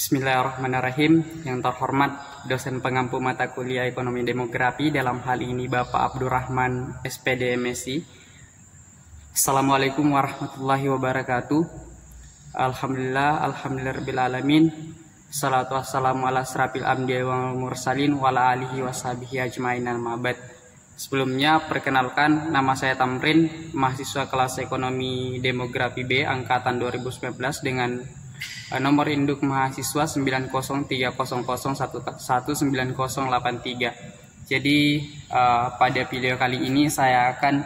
Bismillahirrahmanirrahim. Yang terhormat dosen pengampu mata kuliah Ekonomi Demografi, dalam hal ini Bapak Abdurrahman SPD MSI. Assalamualaikum warahmatullahi wabarakatuh. Alhamdulillahirabbil alamin. Salatu wassalamu ala asrafil anbiya'i wal mursalin wa ala alihi washabihi ajmain al-mabad. Sebelumnya perkenalkan, nama saya Tamrin, mahasiswa kelas Ekonomi Demografi B angkatan 2019 dengan nomor induk mahasiswa 90300119083. Jadi pada video kali ini saya akan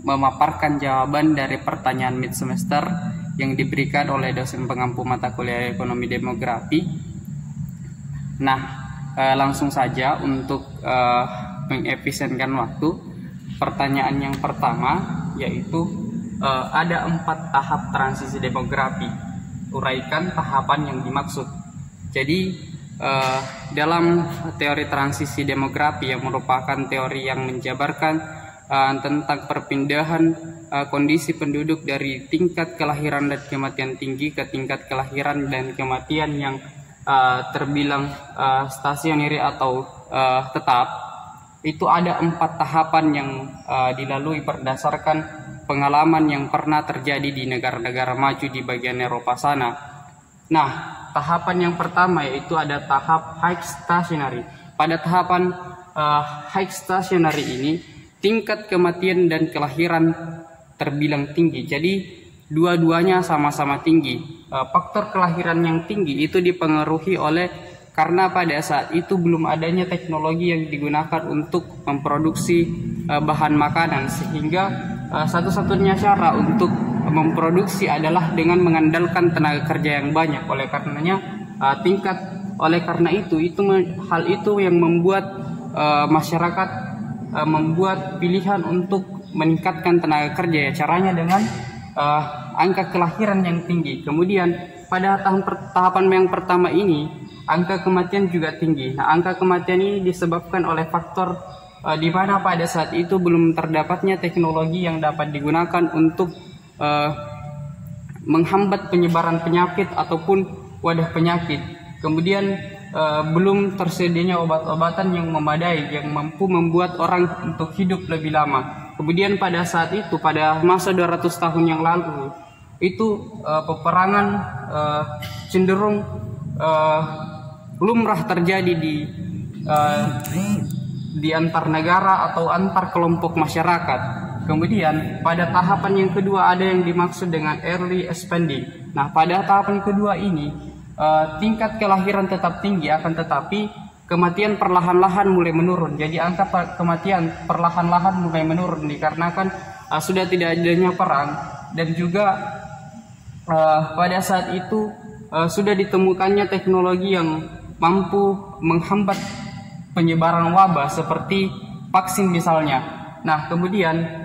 memaparkan jawaban dari pertanyaan mid semester yang diberikan oleh dosen pengampu mata kuliah Ekonomi Demografi. Nah, langsung saja untuk mengefisienkan waktu. Pertanyaan yang pertama yaitu ada 4 tahap transisi demografi. Uraikan tahapan yang dimaksud. Jadi dalam teori transisi demografi yang merupakan teori yang menjabarkan tentang perpindahan kondisi penduduk dari tingkat kelahiran dan kematian tinggi ke tingkat kelahiran dan kematian yang terbilang stasioner atau tetap, itu ada 4 tahapan yang dilalui berdasarkan pengalaman yang pernah terjadi di negara-negara maju di bagian Eropa sana. Nah, tahapan yang pertama yaitu ada tahap high stationary. Pada tahapan high stationary ini, tingkat kematian dan kelahiran terbilang tinggi. Jadi dua-duanya sama-sama tinggi. Faktor kelahiran yang tinggi itu dipengaruhi oleh karena pada saat itu belum adanya teknologi yang digunakan untuk memproduksi bahan makanan, sehingga satu-satunya cara untuk memproduksi adalah dengan mengandalkan tenaga kerja yang banyak. Oleh karena itu hal itu yang membuat masyarakat membuat pilihan untuk meningkatkan tenaga kerja, ya caranya dengan angka kelahiran yang tinggi. Kemudian pada tahapan yang pertama ini angka kematian juga tinggi. Nah, angka kematian ini disebabkan oleh faktor di mana pada saat itu belum terdapatnya teknologi yang dapat digunakan untuk menghambat penyebaran penyakit ataupun wadah penyakit. Kemudian belum tersedianya obat-obatan yang memadai yang mampu membuat orang untuk hidup lebih lama. Kemudian pada saat itu, pada masa 200 tahun yang lalu, itu peperangan cenderung lumrah terjadi di antar negara atau antar kelompok masyarakat. Kemudian pada tahapan yang kedua ada yang dimaksud dengan early expanding. Nah, pada tahapan kedua ini tingkat kelahiran tetap tinggi, akan tetapi kematian perlahan-lahan mulai menurun. Jadi angka kematian perlahan-lahan mulai menurun dikarenakan sudah tidak adanya perang, dan juga pada saat itu sudah ditemukannya teknologi yang mampu menghambat penyebaran wabah seperti vaksin misalnya. Nah, kemudian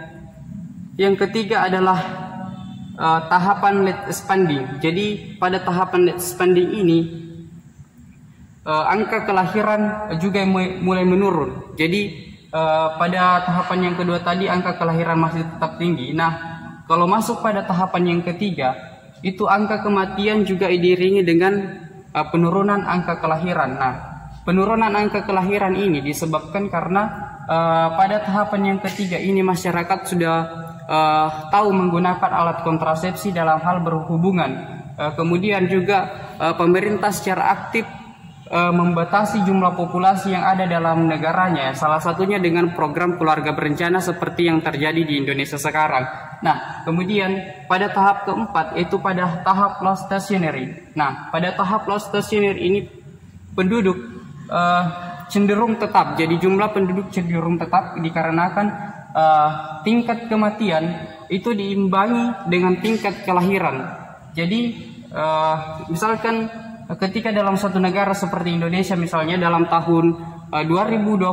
yang ketiga adalah tahapan late expanding. Jadi pada tahapan late expanding ini angka kelahiran juga mulai menurun. Jadi pada tahapan yang kedua tadi angka kelahiran masih tetap tinggi. Nah, kalau masuk pada tahapan yang ketiga, itu angka kematian juga diiringi dengan penurunan angka kelahiran. Nah, penurunan angka kelahiran ini disebabkan karena pada tahapan yang ketiga ini masyarakat sudah tahu menggunakan alat kontrasepsi dalam hal berhubungan. Kemudian juga pemerintah secara aktif membatasi jumlah populasi yang ada dalam negaranya, salah satunya dengan program keluarga berencana seperti yang terjadi di Indonesia sekarang. Nah, kemudian pada tahap keempat yaitu pada tahap low stationary. Nah, pada tahap low stationary ini penduduk cenderung tetap. Jadi jumlah penduduk cenderung tetap dikarenakan tingkat kematian itu diimbangi dengan tingkat kelahiran. Jadi misalkan ketika dalam suatu negara seperti Indonesia misalnya dalam tahun 2020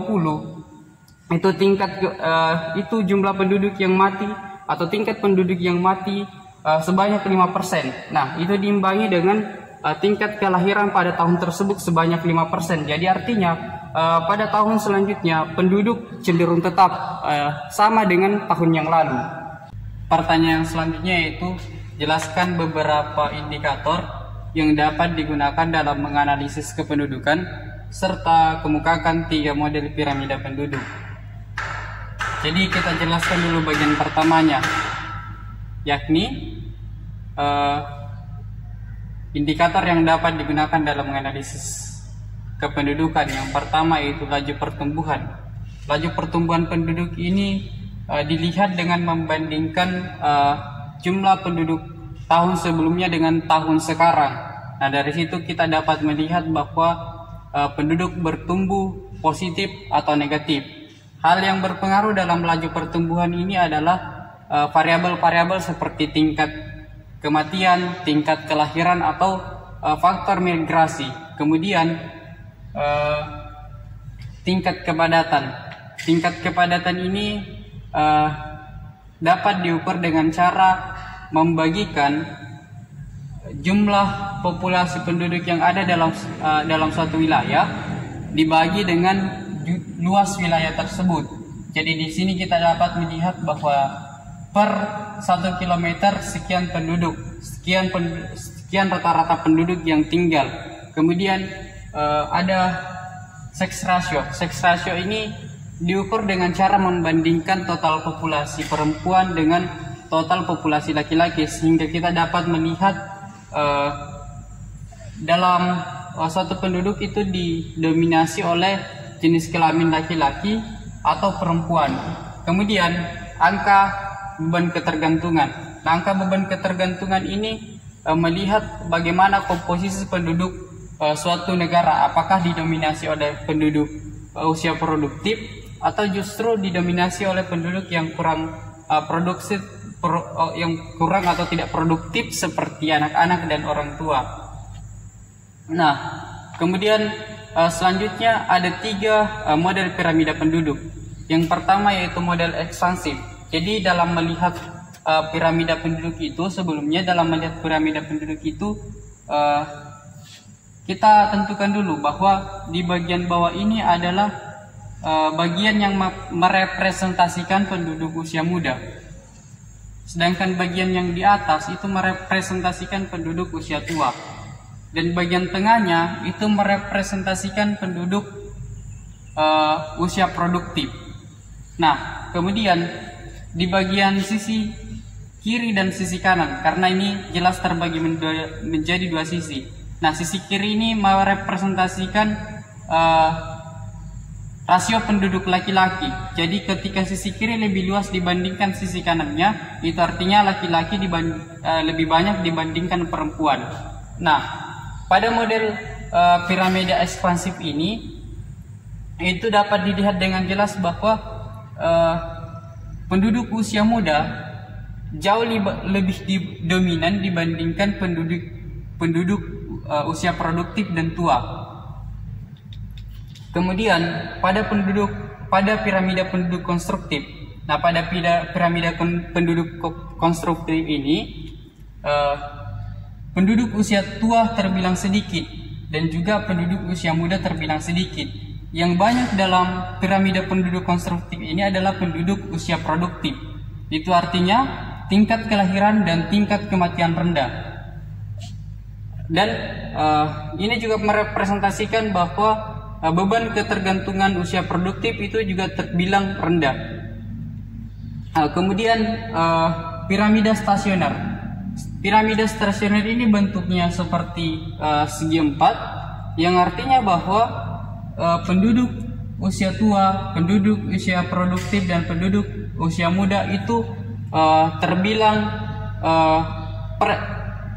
itu jumlah penduduk yang mati atau tingkat penduduk yang mati sebanyak 5%. Nah, itu diimbangi dengan tingkat kelahiran pada tahun tersebut sebanyak 5%. Jadi artinya pada tahun selanjutnya penduduk cenderung tetap sama dengan tahun yang lalu. Pertanyaan selanjutnya yaitu jelaskan beberapa indikator yang dapat digunakan dalam menganalisis kependudukan serta kemukakan 3 model piramida penduduk. Jadi kita jelaskan dulu bagian pertamanya, yakni indikator yang dapat digunakan dalam menganalisis kependudukan. Yang pertama yaitu laju pertumbuhan. Laju pertumbuhan penduduk ini dilihat dengan membandingkan jumlah penduduk tahun sebelumnya dengan tahun sekarang. Nah, dari situ kita dapat melihat bahwa penduduk bertumbuh positif atau negatif. Hal yang berpengaruh dalam laju pertumbuhan ini adalah variabel-variabel seperti tingkat kematian, tingkat kelahiran, atau faktor migrasi. Kemudian tingkat kepadatan. Tingkat kepadatan ini dapat diukur dengan cara membagikan jumlah populasi penduduk yang ada dalam suatu wilayah dibagi dengan luas wilayah tersebut. Jadi di sini kita dapat melihat bahwa per 1 kilometer sekian penduduk, sekian rata-rata penduduk yang tinggal. Kemudian ada sex ratio. Sex ratio ini diukur dengan cara membandingkan total populasi perempuan dengan total populasi laki-laki, sehingga kita dapat melihat dalam suatu penduduk itu didominasi oleh jenis kelamin laki-laki atau perempuan. Kemudian angka beban ketergantungan. Nah, angka beban ketergantungan ini melihat bagaimana komposisi penduduk suatu negara, apakah didominasi oleh penduduk usia produktif atau justru didominasi oleh penduduk yang kurang produktif, yang kurang atau tidak produktif seperti anak-anak dan orang tua. Nah, kemudian selanjutnya ada 3 model piramida penduduk. Yang pertama yaitu model ekspansif. Jadi dalam melihat piramida penduduk itu, sebelumnya dalam melihat piramida penduduk itu kita tentukan dulu bahwa di bagian bawah ini adalah bagian yang merepresentasikan penduduk usia muda. Sedangkan bagian yang di atas itu merepresentasikan penduduk usia tua. Dan bagian tengahnya itu merepresentasikan penduduk usia produktif. Nah, kemudian di bagian sisi kiri dan sisi kanan, karena ini jelas terbagi menjadi 2 sisi. Nah, sisi kiri ini merepresentasikan rasio penduduk laki-laki. Jadi ketika sisi kiri lebih luas dibandingkan sisi kanannya, itu artinya laki-laki lebih banyak dibandingkan perempuan. Nah, pada model piramida ekspansif ini itu dapat dilihat dengan jelas bahwa penduduk usia muda jauh lebih dominan dibandingkan penduduk usia produktif dan tua. Kemudian pada piramida penduduk konstruktif. Nah, pada piramida penduduk konstruktif ini penduduk usia tua terbilang sedikit dan juga penduduk usia muda terbilang sedikit. Yang banyak dalam piramida penduduk konstruktif ini adalah penduduk usia produktif. Itu artinya tingkat kelahiran dan tingkat kematian rendah. Dan ini juga merepresentasikan bahwa beban ketergantungan usia produktif itu juga terbilang rendah. Kemudian piramida stasioner. Piramida stasioner ini bentuknya seperti segi 4, yang artinya bahwa penduduk usia tua, penduduk usia produktif, dan penduduk usia muda itu terbilang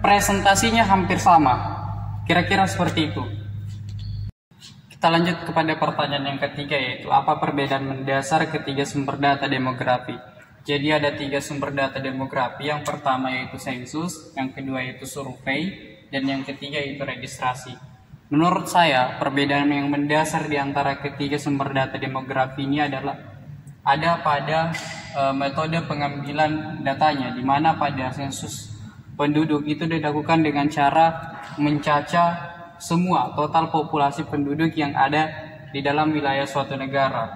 presentasinya hampir sama. Kira-kira seperti itu. Kita lanjut kepada pertanyaan yang ketiga, yaitu apa perbedaan mendasar ketiga sumber data demografi. Jadi ada 3 sumber data demografi. Yang pertama yaitu sensus, yang kedua yaitu survei, dan yang ketiga yaitu registrasi. Menurut saya, perbedaan yang mendasar di antara ketiga sumber data demografi ini adalah ada pada metode pengambilan datanya, di mana pada sensus penduduk itu dilakukan dengan cara mencaca semua total populasi penduduk yang ada di dalam wilayah suatu negara.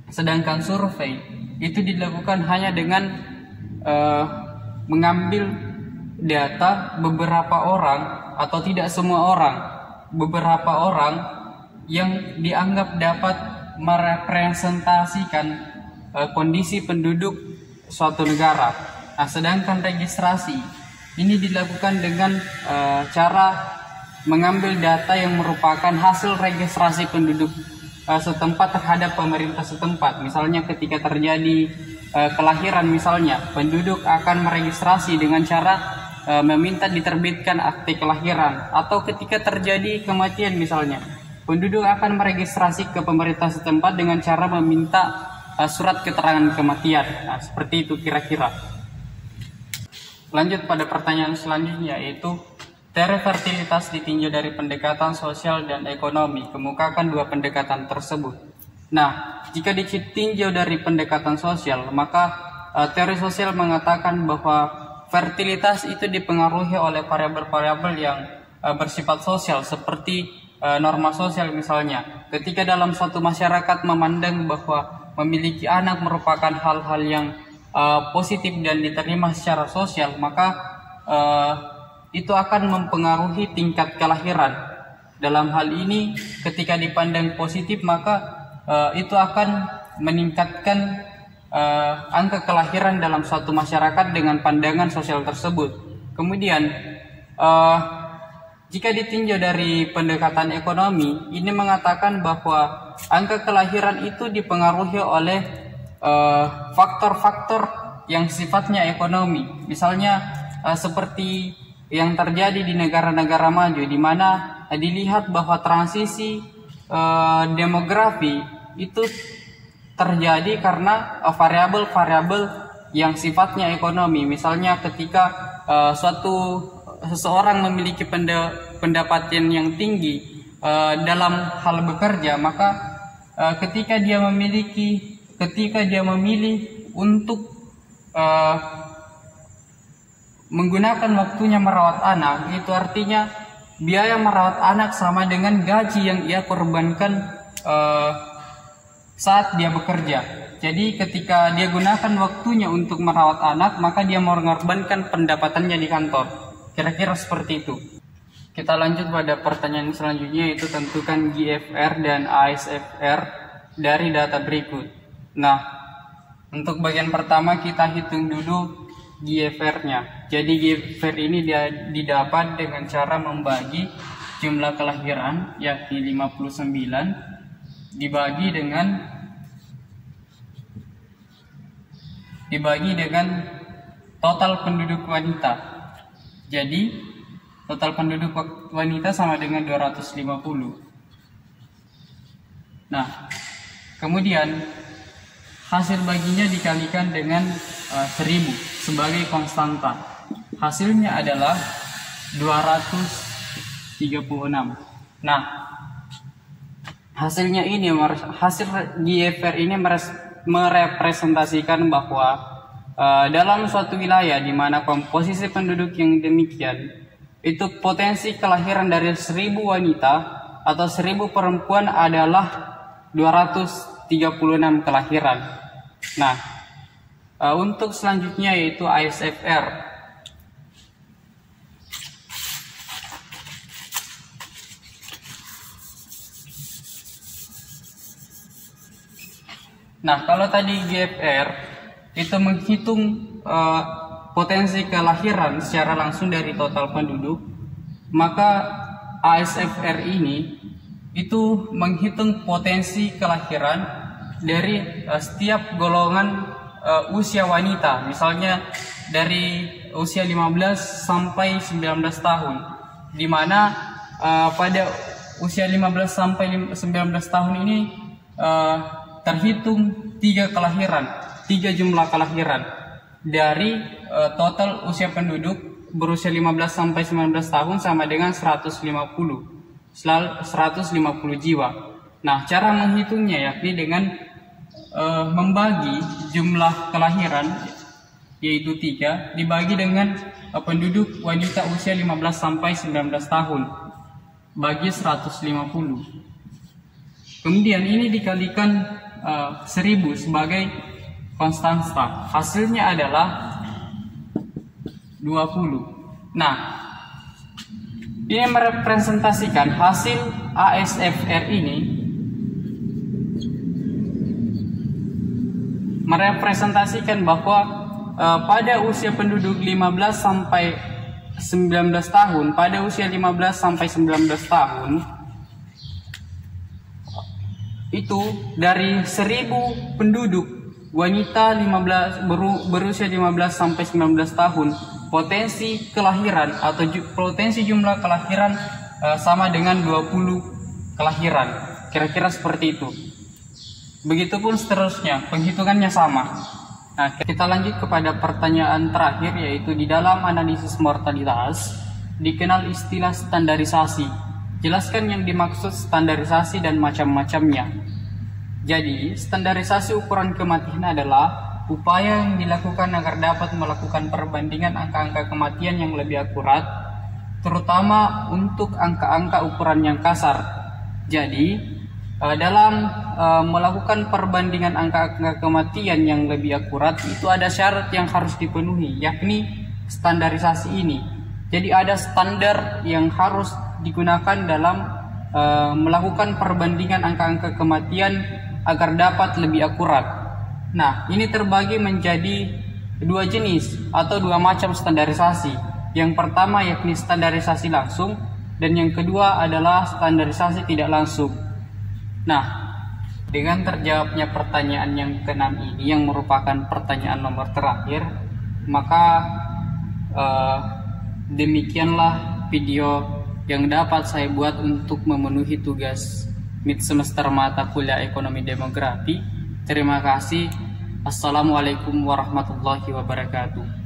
Sedangkan survei itu dilakukan hanya dengan mengambil data beberapa orang atau tidak semua orang, beberapa orang yang dianggap dapat merepresentasikan kondisi penduduk suatu negara. Nah, sedangkan registrasi ini dilakukan dengan cara mengambil data yang merupakan hasil registrasi penduduk setempat terhadap pemerintah setempat. Misalnya ketika terjadi kelahiran misalnya, penduduk akan meregistrasi dengan cara meminta diterbitkan akte kelahiran, atau ketika terjadi kematian misalnya, penduduk akan meregistrasi ke pemerintah setempat dengan cara meminta surat keterangan kematian. Nah, seperti itu kira-kira. Lanjut pada pertanyaan selanjutnya, yaitu teori fertilitas ditinjau dari pendekatan sosial dan ekonomi. Kemukakan dua pendekatan tersebut. Nah, jika ditinjau dari pendekatan sosial, maka teori sosial mengatakan bahwa fertilitas itu dipengaruhi oleh variabel-variabel yang bersifat sosial, seperti norma sosial misalnya. Ketika dalam suatu masyarakat memandang bahwa memiliki anak merupakan hal-hal yang positif dan diterima secara sosial, maka itu akan mempengaruhi tingkat kelahiran. Dalam hal ini, ketika dipandang positif, maka itu akan meningkatkan angka kelahiran dalam suatu masyarakat dengan pandangan sosial tersebut. Kemudian, jika ditinjau dari pendekatan ekonomi, ini mengatakan bahwa angka kelahiran itu dipengaruhi oleh faktor-faktor yang sifatnya ekonomi. Misalnya seperti yang terjadi di negara-negara maju, di mana dilihat bahwa transisi demografi itu terjadi karena variabel-variabel yang sifatnya ekonomi. Misalnya ketika seseorang memiliki pendapatan yang tinggi dalam hal bekerja, maka ketika dia memilih untuk menggunakan waktunya merawat anak, itu artinya biaya merawat anak sama dengan gaji yang ia korbankan saat dia bekerja. Jadi ketika dia gunakan waktunya untuk merawat anak, maka dia mengorbankan pendapatannya di kantor. Kira-kira seperti itu. Kita lanjut pada pertanyaan selanjutnya, yaitu tentukan GFR dan ASFR dari data berikut. Nah, untuk bagian pertama kita hitung dulu GFR-nya. Jadi GFR ini didapat dengan cara membagi jumlah kelahiran, yakni 59, dibagi dengan total penduduk wanita. Jadi total penduduk wanita sama dengan 250. Nah, kemudian hasil baginya dikalikan dengan 1000 sebagai konstanta. Hasilnya adalah 236. Nah, hasil GFR ini merepresentasikan bahwa dalam suatu wilayah di mana komposisi penduduk yang demikian, itu potensi kelahiran dari 1000 wanita atau 1000 perempuan adalah 236 kelahiran. Nah, untuk selanjutnya yaitu ASFR. Nah, kalau tadi GFR itu menghitung potensi kelahiran secara langsung dari total penduduk, maka ASFR ini itu menghitung potensi kelahiran dari setiap golongan usia wanita. Misalnya dari usia 15 sampai 19 tahun, di mana pada usia 15 sampai 19 tahun ini terhitung 3 jumlah kelahiran dari total usia penduduk berusia 15 sampai 19 tahun sama dengan 150 jiwa. Nah, cara menghitungnya yakni dengan membagi jumlah kelahiran, yaitu 3, dibagi dengan penduduk wanita usia 15 sampai 19 tahun bagi 150. Kemudian ini dikalikan 1000 sebagai konstanta. Hasilnya adalah 20. Nah, ini merepresentasikan hasil ASFR ini merepresentasikan bahwa pada usia penduduk 15 sampai 19 tahun, pada usia 15 sampai 19 tahun itu dari 1000 penduduk wanita berusia 15 sampai 19 tahun, potensi kelahiran atau potensi jumlah kelahiran sama dengan 20 kelahiran. Kira-kira seperti itu. Begitupun seterusnya, penghitungannya sama. Nah, kita lanjut kepada pertanyaan terakhir, yaitu di dalam analisis mortalitas dikenal istilah standarisasi. Jelaskan yang dimaksud standarisasi dan macam-macamnya. Jadi, standarisasi ukuran kematian adalah upaya yang dilakukan agar dapat melakukan perbandingan angka-angka kematian yang lebih akurat, terutama untuk angka-angka ukuran yang kasar. Jadi, dalam melakukan perbandingan angka-angka kematian yang lebih akurat itu ada syarat yang harus dipenuhi, yakni standarisasi ini. Jadi ada standar yang harus digunakan dalam melakukan perbandingan angka-angka kematian agar dapat lebih akurat. Nah, ini terbagi menjadi dua jenis atau dua macam standarisasi. Yang pertama yakni standarisasi langsung, dan yang kedua adalah standarisasi tidak langsung. Nah, dengan terjawabnya pertanyaan yang keenam ini, yang merupakan pertanyaan nomor terakhir, maka demikianlah video yang dapat saya buat untuk memenuhi tugas mid semester mata kuliah ekonomi demografi. Terima kasih. Assalamualaikum warahmatullahi wabarakatuh.